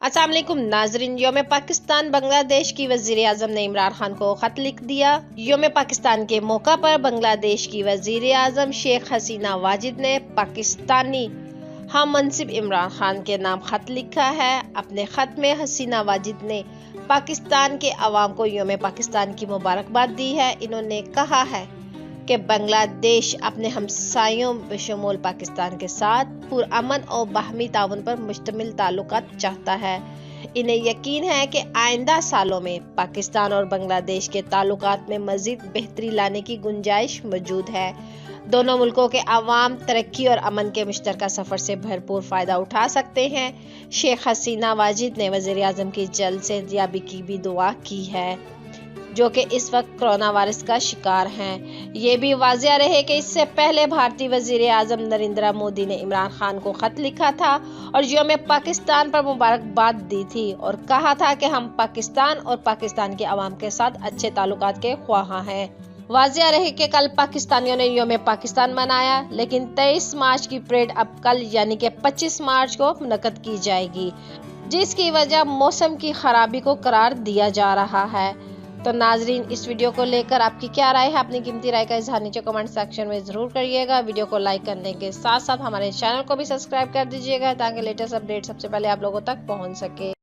अस्सलाम वालेकुम नाजरीन, योम पाकिस्तान बांग्लादेश की वजीर आजम ने इमरान खान को खत लिख दिया। योम पाकिस्तान के मौका पर बांग्लादेश की वजीर आजम शेख हसीना वाजिद ने पाकिस्तानी हम मनसिब इमरान खान के नाम खत लिखा है। अपने खत में हसीना वाजिद ने पाकिस्तान के अवाम को योम पाकिस्तान की मुबारकबाद दी है। इन्होंने कहा है कि बांग्लादेश अपने हमसायों बशमूल पाकिस्तान के साथ पुरअमन और बाहमी ताउन पर मुश्तमिल ताल्लुकात चाहता है। इन्हें यकीन है कि आइंदा सालों में पाकिस्तान और बांग्लादेश के ताल्लुकात में मजीद बेहतरी लाने की गुंजाइश मौजूद है। दोनों मुल्कों के अवाम तरक्की और अमन के मुश्तरका सफर से भरपूर फायदा उठा सकते हैं। शेख हसीना वाजिद ने वजीर आजम की जल्द सेहतयाबी की भी दुआ की है, जो कि इस वक्त कोरोना वायरस का शिकार हैं। ये भी वाज़िया रहे कि इससे पहले भारतीय वजीर आजम नरेंद्र मोदी ने इमरान खान को खत लिखा था और योम पाकिस्तान पर मुबारकबाद दी थी और कहा था कि हम पाकिस्तान और पाकिस्तान के अवाम के साथ अच्छे ताल्लुकात के ख्वाहां हैं। वाज़िया रहे कि कल पाकिस्तानियों ने योम पाकिस्तान मनाया, लेकिन 23 मार्च की परेड अब कल यानी कि 25 मार्च को मुनक्कद की जाएगी, जिसकी वजह मौसम की खराबी को करार दिया जा रहा है। तो नाजरीन, इस वीडियो को लेकर आपकी क्या राय है? अपनी कीमती राय का इजहार नीचे कमेंट सेक्शन में जरूर करिएगा। वीडियो को लाइक करने के साथ साथ हमारे चैनल को भी सब्सक्राइब कर दीजिएगा ताकि लेटेस्ट अपडेट सबसे पहले आप लोगों तक पहुंच सके।